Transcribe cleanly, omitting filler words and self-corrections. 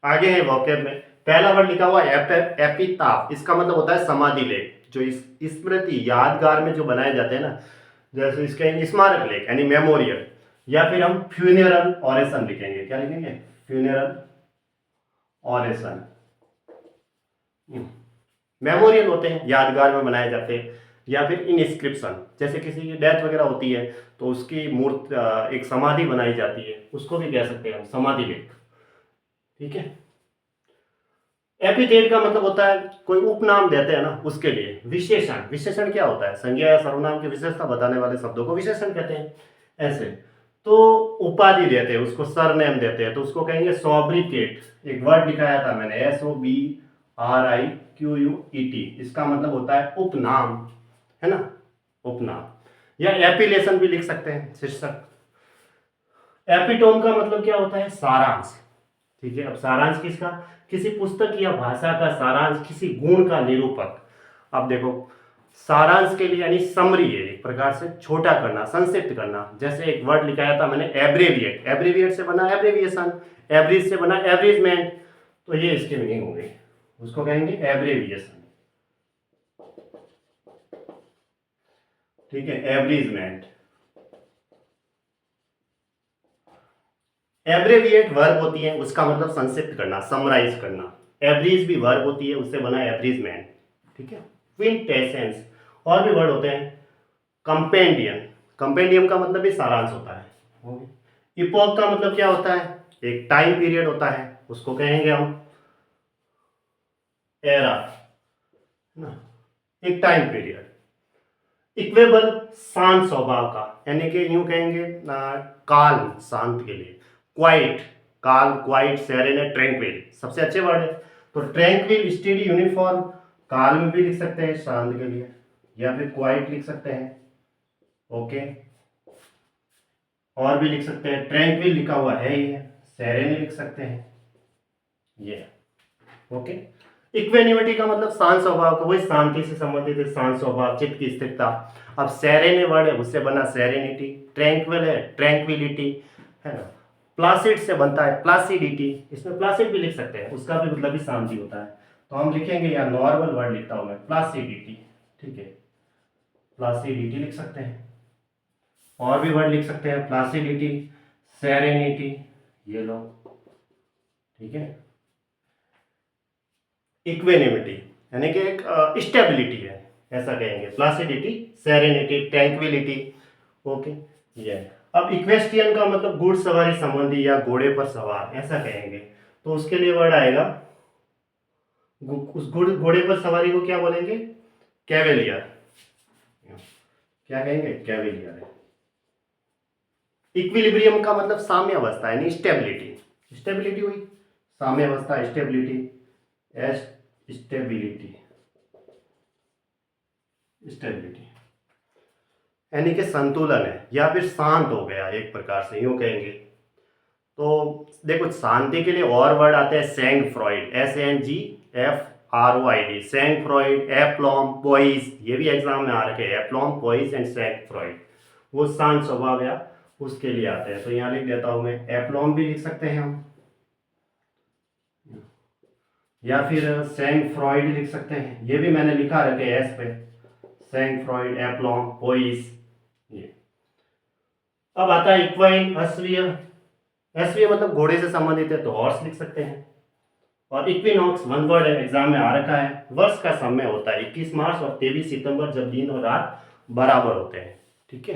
आगे है वोकैब में पहला वर्ड लिखा हुआ एपिताफ। इसका मतलब होता है समाधि लेख, जो इस स्मृति यादगार में जो बनाए जाते हैं ना, जैसे इसके स्मारक लेख यानी मेमोरियल, या फिर हम फ्यूनरल ऑरेशन लिखेंगे। क्या लिखेंगे? Funeral oration. मेमोरियल होते हैं, यादगार में बनाए जाते हैं, या फिर इनस्क्रिप्शन, जैसे किसी की डेथ वगैरह होती है तो उसकी मूर्ति, एक समाधि बनाई जाती है, उसको भी कह सकते हैं हम समाधि लेख। ठीक है। एपिथेट का मतलब होता है कोई उपनाम देते हैं ना, उसके लिए। विशेषण, विशेषण क्या होता है? संज्ञा या सर्वनाम की विशेषता बताने वाले शब्दों को विशेषण कहते हैं। ऐसे तो उपाधि देते हैं, उसको सरनेम देते हैं, तो उसको कहेंगे सॉब्रिकेट। एक वर्ड लिखाया था मैंने, SOBRIQUET। इसका मतलब होता है उपनाम, है ना, उपनाम। या एपिलेशन भी लिख सकते हैं, शीर्षक। एपिटोम का मतलब क्या होता है? सारांश। ठीक है। अब सारांश किसका? किसी पुस्तक या भाषा का सारांश, किसी गुण का निरूपक। अब देखो, सारांश के लिए यानी समरी है, एक प्रकार से छोटा करना, संक्षिप्त करना। जैसे एक वर्ड लिखाया था मैंने एब्रेविएट, एब्रेविएट से बना एब्रेविएशन, एवरेज से बना एवरेजमेंट, तो ये इसके मीनिंग हो गई। उसको कहेंगे एब्रेविएशन। ठीक है, एवरेजमेंट। एब्रेविएट वर्ब होती है, उसका मतलब संक्षिप्त करना, समराइज करना। एवरेज भी वर्ब होती है, उससे बना एवरेजमेंट। ठीक है। क्विंटेसेंस, और भी वर्ड होते हैं। कंपेंडियम, कंपेंडियम का मतलब भी सारांश होता है। इपोक का मतलब क्या होता है? एक टाइम पीरियड होता है, उसको कहेंगे हम एरा, ना, एक टाइम पीरियड। इक्वेबल, शांत स्वभाव का, यानी कि यूं कहेंगे काल्म, शांत के लिए। क्वाइट, काल्म, क्वाइट, सेरेन, ट्रैंक्विल, सबसे अच्छे वर्ड है। तो ट्रैंक्विल, स्टेडी, यूनिफॉर्म, काल्म भी लिख सकते हैं शांत के लिए, या फिर क्वाइट लिख सकते हैं। ओके। और भी लिख सकते हैं, ट्रैंक्विल लिखा हुआ है ही है, सेरेन लिख सकते हैं ये। ओके। इक्वेनिमिटी का मतलब शांत स्वभाव का, वही शांति से संबंधित है, शांत स्वभाव, चित्त की स्थिरता। अब सेरेने वर्ड है, उससे बना सेरेनिटी। ट्रैंक्विल है, ट्रैंक्विलिटी, है ना। प्लासिड से बनता है प्लासिडिटी, इसमें प्लासिड भी लिख सकते हैं, उसका भी मतलब भी शांति होता है। तो हम लिखेंगे, या नॉर्मल वर्ड लिखता हूं मैं, प्लासिडिटी। ठीक है, प्लासिडिटी लिख सकते हैं। और भी वर्ड लिख सकते हैं, प्लासिडिटी, सेरेनिटी, ये लो। ठीक है। इक्वेनिमिटी यानी कि एक स्टेबिलिटी है, ऐसा कहेंगे। प्लासिडिटी, सेरेनिटी, ट्रैंक्विलिटी। ओके, ये है। अब इक्वेस्ट्रियन का मतलब घुड़ सवारी संबंधी या घोड़े पर सवार, ऐसा कहेंगे। तो उसके लिए वर्ड आएगा, उस घोड़े पर सवारी को क्या बोलेंगे? कैवेलियर। क्या कहेंगे? कैवेलियर है। इक्विलिब्रियम का मतलब साम्य अवस्था यानी स्टेबिलिटी, स्टेबिलिटी हुई, साम्य अवस्था, स्टेबिलिटी, स्टेबिलिटी, स्टेबिलिटी यानी कि संतुलन है, या फिर शांत हो गया, एक प्रकार से यूं कहेंगे। तो देखो, शांति के लिए और वर्ड आते हैं, Seng Freud, SANGFROID, Seng Freud, एप्लॉम, पोइस, ये भी एग्जाम में आ रखे हैं, एप्लॉम, पोइस एंड सेंग फ्रॉइड। वो शांत स्वभाव या उसके लिए आते हैं। तो यहाँ लिख देता हूं मैं, एप्लॉम भी लिख सकते हैं हम, या फिर सेंग फ्रॉइड लिख सकते हैं, ये भी मैंने लिखा रखे एस पे, सेंग फ्रॉइड, एप्लॉम, पोइस, ये। अब आता है इक्वाइन, अश्वीय। अश्वीय मतलब घोड़े से संबंधित है, तो हॉर्स लिख सकते हैं। और इक्विनॉक्स वन वर्ड है, एग्जाम में आ रखा है। वर्ष का समय होता है 21 मार्च और 23 सितंबर, जब दिन और रात बराबर होते हैं। ठीक है।